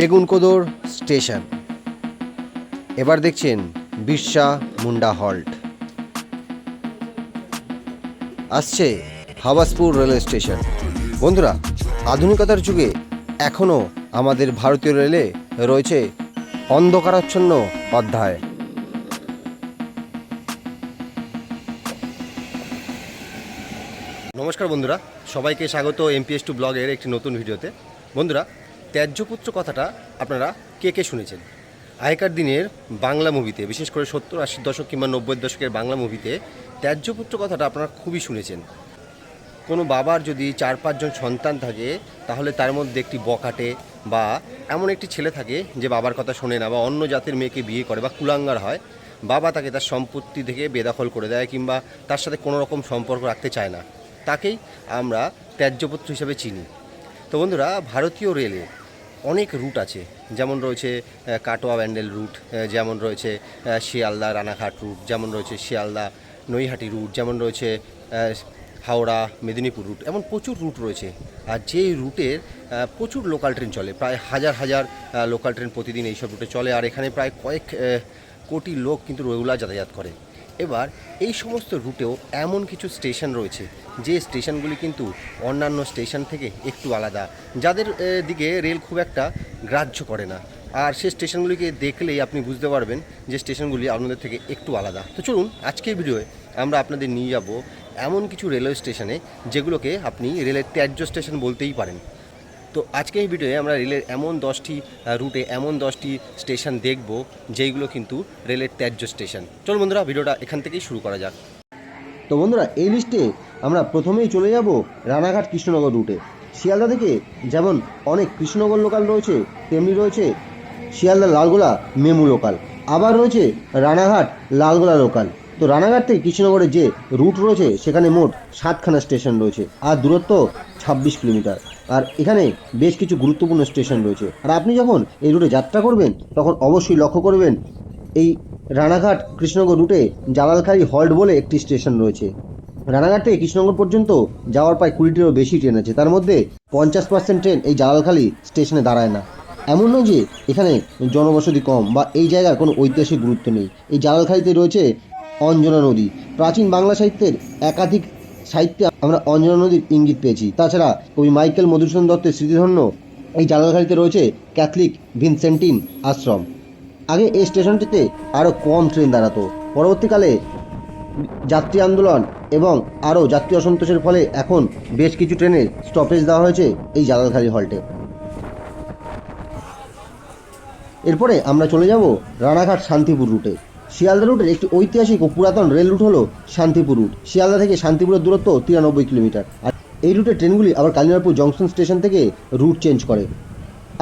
Begunkodar station. এবার দেখছেন Birsa Munda halt. আসছে হাবাসপুর রেলওয়ে স্টেশন। বন্ধুরা, আধুনিকতার যুগে এখনও আমাদের ভারতীয় রেলে রয়েছে অন্ধকারাচ্ছন্ন অধ্যায়। নমস্কার বন্ধুরা, সবাইকে স্বাগত এমপিএস2 ব্লগের একটি নতুন ভিডিওতে। বন্ধুরা, ত্যায্যপুত্র কথাটা আপনারা কে শুনেছেন? আগেকার দিনের বাংলা মুভিতে, বিশেষ করে 70-80 দশক কিংবা 90 দশকের বাংলা মুভিতে ত্যায্যপুত্র কথাটা আপনারা খুবই শুনেছেন। কোনো বাবার যদি 4-5 জন সন্তান থাকে, তাহলে তার মধ্যে একটি বকাটে বা এমন একটি ছেলে থাকে যে বাবার কথা শোনে না বা অন্য জাতের মেয়েকে বিয়ে করে বা কুলাঙ্গার হয়। বাবা তাকে তার সম্পত্তি থেকে বেদখল করে দেয় কিংবা তার সাথে কোনো রকম সম্পর্ক রাখতে চায় না, তাকেই আমরা ত্যায্যপুত্র হিসেবে চিনি। তো বন্ধুরা, ভারতীয় রেলে অনেক রুট আছে, যেমন রয়েছে কাটোয়া ব্যান্ডেল রুট, যেমন রয়েছে শিয়ালদা রানাঘাট রুট, যেমন রয়েছে শিয়ালদা নৈহাটি রুট, যেমন রয়েছে হাওড়া মেদিনীপুর রুট, এমন প্রচুর রুট রয়েছে। আর যেই রুটের প্রচুর লোকাল ট্রেন চলে, প্রায় হাজার হাজার লোকাল ট্রেন প্রতিদিন এইসব রুটে চলে। আর এখানে প্রায় কয়েক কোটি লোক কিন্তু রেগুলার যাতায়াত করে। এবার এই সমস্ত রুটেও এমন কিছু স্টেশন রয়েছে যে স্টেশনগুলি কিন্তু অন্যান্য স্টেশন থেকে একটু আলাদা, যাদের দিকে রেল খুব একটা গ্রাহ্য করে না। আর সেই স্টেশনগুলিকে দেখলেই আপনি বুঝতে পারবেন যে স্টেশনগুলি আপনাদের থেকে একটু আলাদা। তো চলুন, আজকের ভিডিওয়ে আমরা আপনাদের নিয়ে যাব এমন কিছু রেলওয়ে স্টেশনে যেগুলোকে আপনি রেলের ত্যায্য স্টেশন বলতেই পারেন। তো আজকে এই ভিডিওয়ে আমরা রেলের এমন 10টি রুটে এমন 10টি স্টেশন দেখব যেইগুলো কিন্তু রেলের ত্যায্য স্টেশন। চলো বন্ধুরা, ভিডিওটা এখান থেকেই শুরু করা যাক। তো বন্ধুরা, এই লিস্টে আমরা প্রথমেই চলে যাব রানাঘাট কৃষ্ণনগর রুটে। শিয়ালদা থেকে যেমন অনেক কৃষ্ণনগর লোকাল রয়েছে, তেমনি রয়েছে শিয়ালদা লালগোলা মেমু লোকাল, আবার রয়েছে রানাঘাট লালগোলা লোকাল। তো রানাঘাট থেকে কৃষ্ণনগরের যে রুট রয়েছে সেখানে মোট 7খানা স্টেশন রয়েছে আর দূরত্ব 26 কিলোমিটার। আর এখানে বেশ কিছু গুরুত্বপূর্ণ স্টেশন রয়েছে। আর আপনি যখন এই রুটে যাত্রা করবেন তখন অবশ্যই লক্ষ্য করবেন এই রানাঘাট কৃষ্ণনগর রুটে জালালখালি হল্ট বলে একটি স্টেশন রয়েছে। রানাঘাট থেকে কৃষ্ণনগর পর্যন্ত যাওয়ার প্রায় 20টিরও বেশি ট্রেন আছে, তার মধ্যে 50% ট্রেন এই জালালখালি স্টেশনে দাঁড়ায় না। এমন নয় যে এখানে জনবসতি কম বা এই জায়গার কোনো ঐতিহাসিক গুরুত্ব নেই। এই জালালখালিতে রয়েছে অঞ্জনা নদী। প্রাচীন বাংলা সাহিত্যের একাধিক সাহিত্যে আমরা অঞ্জনা নদীর ইঙ্গিত পেয়েছি। তাছাড়া কবি মাইকেল মধুসূদন দত্তের স্মৃতিধন্য এই জালালখালিতে রয়েছে ক্যাথলিক ভিনসেন্টিন আশ্রম। আগে এই স্টেশনটিতে আরও কম ট্রেন দাঁড়াতো। পরবর্তীকালে যাত্রী আন্দোলন এবং আরও যাত্রী অসন্তোষের ফলে এখন বেশ কিছু ট্রেনের স্টপেজ দেওয়া হয়েছে এই জালালখালি হল্টে। এরপরে আমরা চলে যাব রানাঘাট শান্তিপুর রুটে। শিয়ালদা রুটের একটি ঐতিহাসিক ও পুরাতন রেল রুট হলো শান্তিপুর রুট। শিয়ালদা থেকে শান্তিপুরের দূরত্ব 93 কিলোমিটার। আর এই রুটের ট্রেনগুলি আবার কালিনারপুর জংশন স্টেশন থেকে রুট চেঞ্জ করে।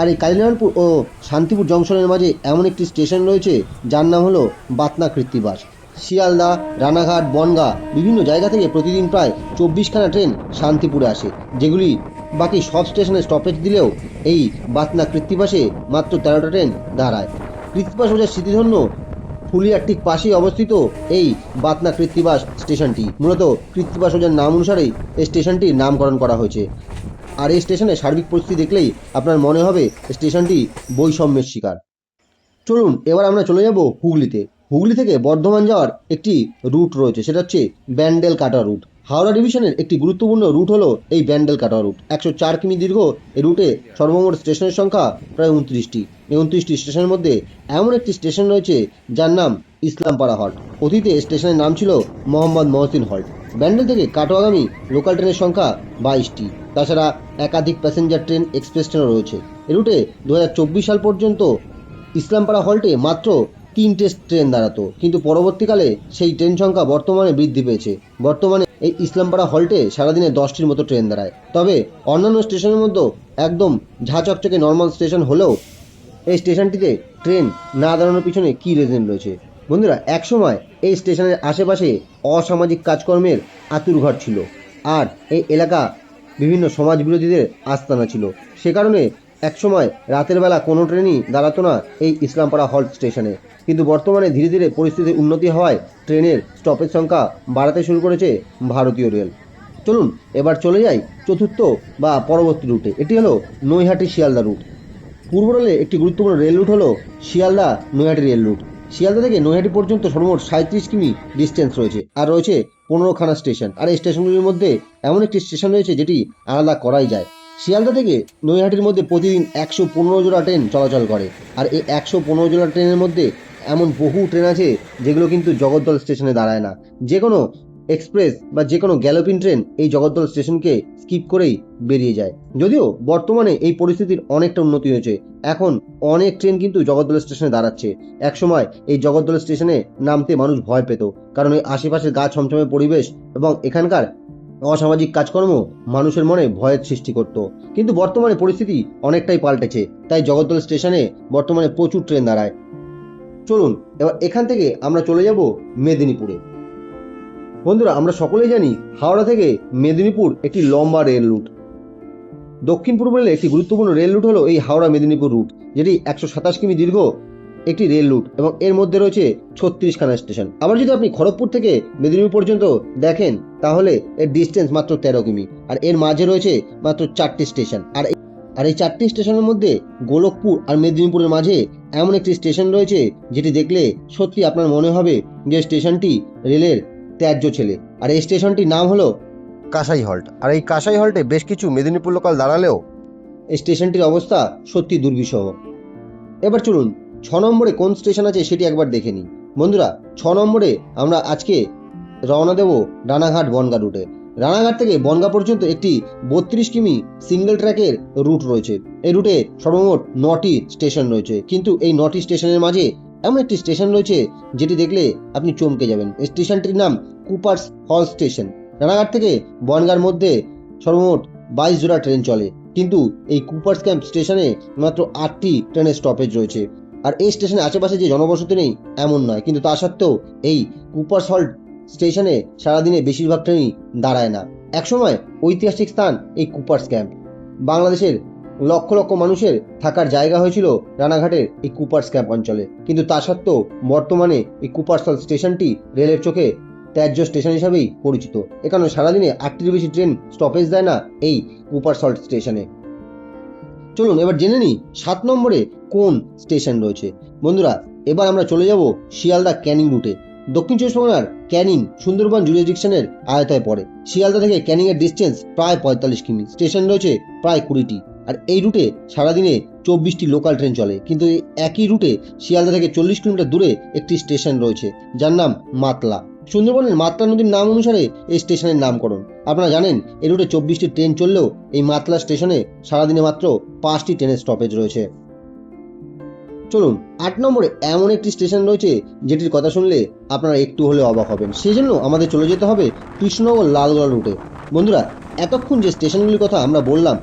আর এই কালিনারপুর ও শান্তিপুর জংশনের মাঝে এমন একটি স্টেশন রয়েছে যার নাম হলো বাতনা কৃত্তিবাস। শিয়ালদা, রানাঘাট, বনগাঁ বিভিন্ন জায়গা থেকে প্রতিদিন প্রায় 24খানা ট্রেন শান্তিপুরে আসে, যেগুলি বাকি সব স্টেশনে স্টপেজ দিলেও এই বাতনা কৃত্তিবাসে মাত্র 13টা ট্রেন দাঁড়ায়। কৃত্তিবাস বাজার স্মৃতিধন্য ফুলিয়ার ঠিক পাশেই অবস্থিত এই বাতনা কৃত্তিবাস স্টেশনটি। মূলত কৃত্তিবাস বাজার নাম অনুসারেই এই স্টেশনটির নামকরণ করা হয়েছে। আর এই স্টেশনের সার্বিক পরিস্থিতি দেখলেই আপনার মনে হবে স্টেশনটি বৈষম্যের শিকার। চলুন এবার আমরা চলে যাব হুগলিতে। হুগলি থেকে বর্ধমান যাওয়ার একটি রুট রয়েছে, সেটা হচ্ছে ব্যান্ডেল কাটোয়া রুট। হাওড়া ডিভিশনের একটি গুরুত্বপূর্ণ রুট হলো এই ব্যান্ডেল কাটোয়া রুট। 104 কিমি দীর্ঘ এই রুটে সর্বমোট স্টেশনের সংখ্যা প্রায় 29টি। এই 29টি স্টেশনের মধ্যে এমন একটি স্টেশন রয়েছে যার নাম ইসলামপাড়া হল্ট। অতীতে স্টেশনের নাম ছিল মোহাম্মদ মহসিন হল্ট। ব্যান্ডেল থেকে কাটোয়াগামী লোকাল ট্রেনের সংখ্যা 22টি। তাছাড়া একাধিক প্যাসেঞ্জার ট্রেন, এক্সপ্রেস ট্রেনও রয়েছে। এই রুটে 2024 সাল পর্যন্ত ইসলামপাড়া হল্টে মাত্র 3টে ট্রেন দাঁড়াতো, কিন্তু পরবর্তীকালে সেই ট্রেন সংখ্যা বর্তমানে বৃদ্ধি পেয়েছে। বর্তমানে এই ইসলামপাড়া হল্টে সারাদিনে 10টির মতো ট্রেন দাঁড়ায়। তবে অন্যান্য স্টেশনের মধ্যে একদম ঝাঁ চকচকে নর্মাল স্টেশন হলেও এই স্টেশনটিতে ট্রেন না দাঁড়ানোর পিছনে কী রিজন রয়েছে? বন্ধুরা, একসময় এই স্টেশনের আশেপাশে অসামাজিক কাজকর্মের আঁতুড়ঘর ছিল, আর এই এলাকা বিভিন্ন সমাজ বিরোধীদের আস্তানা ছিল। সে কারণে একসময় রাতের বেলা কোনো ট্রেনই দাঁড়াতো না এই ইসলামপাড়া হল্ট স্টেশনে। কিন্তু বর্তমানে ধীরে ধীরে পরিস্থিতির উন্নতি হওয়ায় ট্রেনের স্টপেজ সংখ্যা বাড়াতে শুরু করেছে ভারতীয় রেল। চলুন এবার চলে যাই চতুর্থ বা পরবর্তী রুটে। এটি হলো নৈহাটি শিয়ালদা রুট। পূর্ব রেলে একটি গুরুত্বপূর্ণ রেল রুট হলো শিয়ালদা নৈহাটি রেল রুট। শিয়ালদা থেকে নৈহাটি পর্যন্ত সর্বমোট 37 কিমি ডিস্টেন্স রয়েছে, আর রয়েছে 15খানা স্টেশন। আর এই স্টেশনগুলির মধ্যে এমন একটি স্টেশন রয়েছে যেটি আলাদা করাই যায়। শিয়ালদা থেকে নৈহাটির মধ্যে প্রতিদিন 115 জোড়া ট্রেন চলাচল করে। আর এই 115 জোড়া ট্রেনের মধ্যে এমন বহু ট্রেন আছে যেগুলো কিন্তু জগদ্দল স্টেশনে দাঁড়ায় না। যে কোনো এক্সপ্রেস বা যে কোনো গ্যালোপিন ট্রেন এই জগদ্দল স্টেশনকে স্কিপ করেই বেরিয়ে যায়। যদিও বর্তমানে এই পরিস্থিতির অনেকটা উন্নতি হয়েছে, এখন অনেক ট্রেন কিন্তু জগদ্দল স্টেশনে দাঁড়াচ্ছে। একসময় এই জগদ্দল স্টেশনে নামতে মানুষ ভয় পেত, কারণ এই আশেপাশে গা ছমছমে পরিবেশ এবং এখানকার অসামাজিক কাজকর্ম মানুষের মনে ভয়ের সৃষ্টি করত। কিন্তু বর্তমানে পরিস্থিতি অনেকটাই পাল্টেছে, তাই জগদ্দল স্টেশনে বর্তমানে প্রচুর ট্রেন দাঁড়ায়। চলুন এবার এখান থেকে আমরা চলে যাব মেদিনীপুরে। বন্ধুরা, আমরা সকলেই জানি হাওড়া থেকে মেদিনীপুর একটি লম্বা রেল রুট। দক্ষিণ পূর্ব রেলে একটি গুরুত্বপূর্ণ রেল রুট হলো এই হাওড়া মেদিনীপুর রুট, যেটি 127 কিমি দীর্ঘ একটি রেল রুট এবং এর মধ্যে রয়েছে 36খানা স্টেশন। আবার যদি আপনি খড়গপুর থেকে মেদিনীপুর পর্যন্ত দেখেন তাহলে এর ডিস্টেন্স মাত্র 13 কিমি, আর এর মাঝে রয়েছে মাত্র 4টি স্টেশন। আর এই 4টি স্টেশনের মধ্যে গোলকপুর আর মেদিনীপুরের মাঝে এমন একটি স্টেশন রয়েছে যেটি দেখলে সত্যি আপনার মনে হবে যে স্টেশনটি রেলের ত্যায্য ছেলে। আর এই স্টেশনটির নাম হলো কাঁসাই হল্ট। আর এই কাঁসাই হল্টে বেশ কিছু মেদিনীপুর লোকাল দাঁড়ালেও এই স্টেশনটির অবস্থা সত্যি দুর্বিষহ। এবার চলুন 6 নম্বরে কোন স্টেশন আছে সেটি একবার দেখে নিই। বন্ধুরা, 6 নম্বরে আমরা আজকে রওনা দেব রানাঘাট বনগাঁ রুটে। রানাঘাট থেকে বনগাঁ পর্যন্ত একটি 32 কিমি সিঙ্গেল ট্র্যাকের রুট রয়েছে। এই রুটে সর্বমোট 9টি স্টেশন রয়েছে, কিন্তু এই 9টি স্টেশনের মাঝে এমন একটি স্টেশন রয়েছে যেটি দেখলে আপনি চমকে যাবেন। এই স্টেশনটির নাম কুপার্স হল স্টেশন। রানাঘাট থেকে বনগাঁর মধ্যে সর্বমোট 22 জোড়া ট্রেন চলে, কিন্তু এই কুপার্স ক্যাম্প স্টেশনে মাত্র 8টি ট্রেনের স্টপেজ রয়েছে। আর এই স্টেশনের আশেপাশে যে জনবসতি নেই এমন নয়, কিন্তু তা সত্ত্বেও এই কুপার্স হল স্টেশনে সারাদিনে বেশিরভাগ ট্রেনই দাঁড়ায় না। একসময় ঐতিহাসিক স্থান এই কুপার্স ক্যাম্প। বাংলাদেশের লক্ষ লক্ষ মানুষের থাকার জায়গা হয়েছিল রানাঘাটের এই কুপার্স ক্যাম্প অঞ্চলে, কিন্তু তা সত্ত্বেও বর্তমানে এই কুপার্স হল স্টেশনটি রেলের চোখে ত্যায্য স্টেশন হিসাবেই পরিচিত। এ কারণে সারাদিনে 8টির বেশি ট্রেন স্টপেজ দেয় না এই কুপার্স হল স্টেশনে। চলুন এবার জেনে নিই 7 নম্বরে কোন স্টেশন রয়েছে। বন্ধুরা, এবার আমরা চলে যাব শিয়ালদা ক্যানিং রুটে। দক্ষিণ চব্বিশ পরগনার ক্যানিং সুন্দরবন জুরিসডিকশনের আয়তায় পড়ে। শিয়ালদা থেকে ক্যানিং এর ডিস্টেন্স প্রায় 45 কিমি, স্টেশন রয়েছে প্রায় 20টি। আর এই রুটে সারাদিনে 24টি লোকাল ট্রেন চলে, কিন্তু এই একই রুটে শিয়ালদা থেকে 40 কিলোমিটার দূরে একটি স্টেশন রয়েছে যার নাম মাতলা। সুন্দরবনের মাতলা নদীর নাম অনুসারে এই স্টেশনের নামকরণ। আপনারা জানেন এই রুটে 24টি ট্রেন চললেও এই মাতলা স্টেশনে সারাদিনে মাত্র 5টি ট্রেনের স্টপেজ রয়েছে। চলুন 8 নম্বরে এমন একটি স্টেশন রয়েছে যেটির কথা শুনলে আপনারা একটু হলেও অবাক হবেন। সেজন্য আমাদের চলে যেতে হবে কৃষ্ণনগর লালগোলা রুটে। বন্ধুরা, এতক্ষণ যে স্টেশনগুলির কথা আমরা বললাম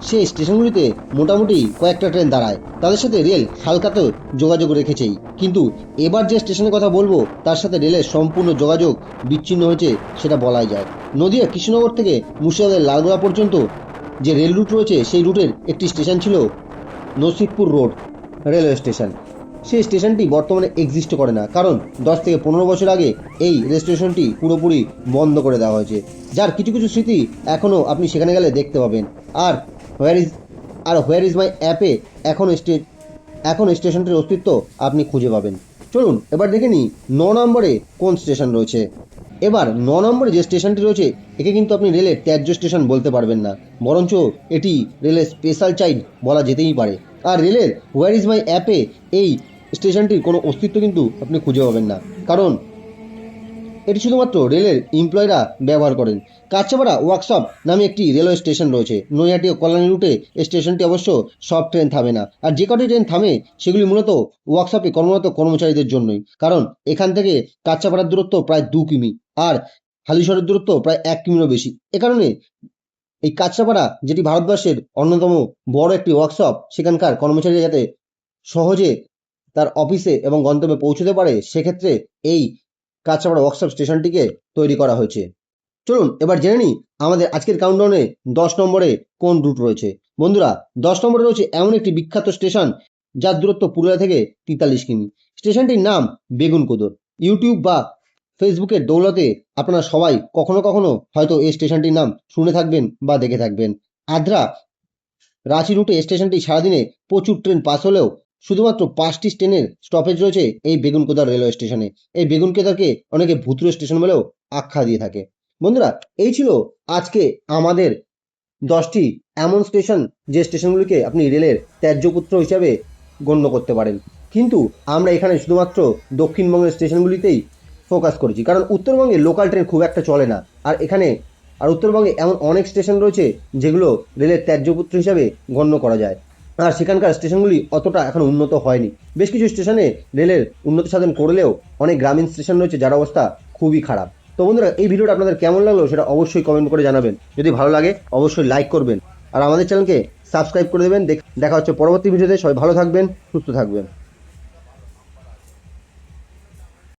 সেই স্টেশনগুলিতে মোটামুটি কয়েকটা ট্রেন দাঁড়ায়, তাদের সাথে রেল হালকাতে যোগাযোগ রেখেছেই। কিন্তু এবার যে স্টেশনের কথা বলবো তার সাথে রেলের সম্পূর্ণ যোগাযোগ বিচ্ছিন্ন হয়েছে সেটা বলাই যায়। নদিয়া কৃষ্ণনগর থেকে মুর্শিদাবাদের লালগোলা পর্যন্ত যে রেল রুট রয়েছে সেই রুটের একটি স্টেশন ছিল নসিবপুর রোড রেলওয়ে স্টেশন। সেই স্টেশনটি বর্তমানে এক্সিস্ট করে না, কারণ 10 থেকে 15 বছর আগে এই রেল স্টেশনটি পুরোপুরি বন্ধ করে দেওয়া হয়েছে, যার কিছু কিছু স্মৃতি এখনও আপনি সেখানে গেলে দেখতে পাবেন। আর হোয়ার ইজ মাই অ্যাপে এখন স্টেশনটির অস্তিত্ব আপনি খুঁজে পাবেন। চলুন এবার দেখে নিই 9 নম্বরে কোন স্টেশন রয়েছে। এবার 9 নম্বরে যে স্টেশনটি রয়েছে একে কিন্তু আপনি রেলের ত্যায্য স্টেশন বলতে পারবেন না, বরঞ্চ এটি রেলের স্পেশাল চাইল্ড বলা যেতেই পারে। আর রেলের হোয়ার ইজ মাই অ্যাপে এই স্টেশনটির কোনো অস্তিত্ব কিন্তু আপনি খুঁজে পাবেন না, কারণ এটি শুধুমাত্র রেলের এমপ্লয়িরা ব্যবহার করেন। কাঁচাপাড়া ওয়ার্কশপ নামে একটি রেলওয়ে স্টেশন রয়েছে নৈহাটি ও কল্যাণী রুটে। এই স্টেশনটি অবশ্য সব ট্রেন থামে না, আর যে কটি ট্রেন থামে সেগুলি মূলত ওয়ার্কশপে কর্মরত কর্মচারীদের জন্যই, কারণ এখান থেকে কাঁচাপাড়ার দূরত্ব প্রায় 2 কিমি আর হালিশহরের দূরত্ব প্রায় 1 কিমিরও বেশি। এ কারণে এই কাঁচরাপাড়া, যেটি ভারতবর্ষের অন্যতম বড় একটি ওয়ার্কশপ, সেখানকার কর্মচারীরা যাতে সহজে তার অফিসে এবং গন্তব্যে পৌঁছতে পারে সেক্ষেত্রে এই কাঁচরাপাড়া ওয়ার্কশপ স্টেশনটিকে তৈরি করা হয়েছে। চলুন এবার জেনে নিই আমাদের আজকের কাউন্টডাউনে 10 নম্বরে কোন রুট রয়েছে। বন্ধুরা, 10 নম্বরে রয়েছে এমন একটি বিখ্যাত স্টেশন যার দূরত্ব পুরুলিয়া থেকে 43 কিমি। স্টেশনটির নাম বেগুনকোদর। ইউটিউব বা ফেসবুকের দৌলতে আপনারা সবাই কখনো কখনো হয়তো এই স্টেশনটির নাম শুনে থাকবেন বা দেখে থাকবেন। আদ্রা রাঁচি রুটে স্টেশনটি সারাদিনে প্রচুর ট্রেন পাস হলেও শুধুমাত্র 5টি ট্রেনের স্টপেজ রয়েছে এই বেগুনকোদা রেলওয়ে স্টেশনে। এই বেগুনকোদাকে অনেকে ভুতুড়ে স্টেশন বলেও আখ্যা দিয়ে থাকে। বন্ধুরা, এই ছিল আজকে আমাদের 10টি এমন স্টেশন যে স্টেশনগুলিকে আপনি রেলের ত্যায্যপুত্র হিসাবে গণ্য করতে পারেন। কিন্তু আমরা এখানে শুধুমাত্র দক্ষিণবঙ্গের স্টেশনগুলিতেই ফোকাস করেছি, কারণ উত্তরবঙ্গে লোকাল ট্রেন খুব একটা চলে না। আর উত্তরবঙ্গে এমন অনেক স্টেশন রয়েছে যেগুলো রেলের ত্যায্যপুত্র হিসাবে গণ্য করা যায়। আর সেখানকার স্টেশনগুলি অতটা এখন উন্নত হয়নি। বেশ কিছু স্টেশনে রেলের উন্নতি সাধন করলেও অনেক গ্রামীণ স্টেশন রয়েছে যার অবস্থা খুবই খারাপ। তো বন্ধুরা, এই ভিডিওটা আপনাদের কেমন লাগলো সেটা অবশ্যই কমেন্ট করে জানাবেন। যদি ভালো লাগে অবশ্যই লাইক করবেন আর আমাদের চ্যানেলকে সাবস্ক্রাইব করে দেবেন। দেখা হচ্ছে পরবর্তী ভিডিওতে। সবাই ভালো থাকবেন, সুস্থ থাকবেন।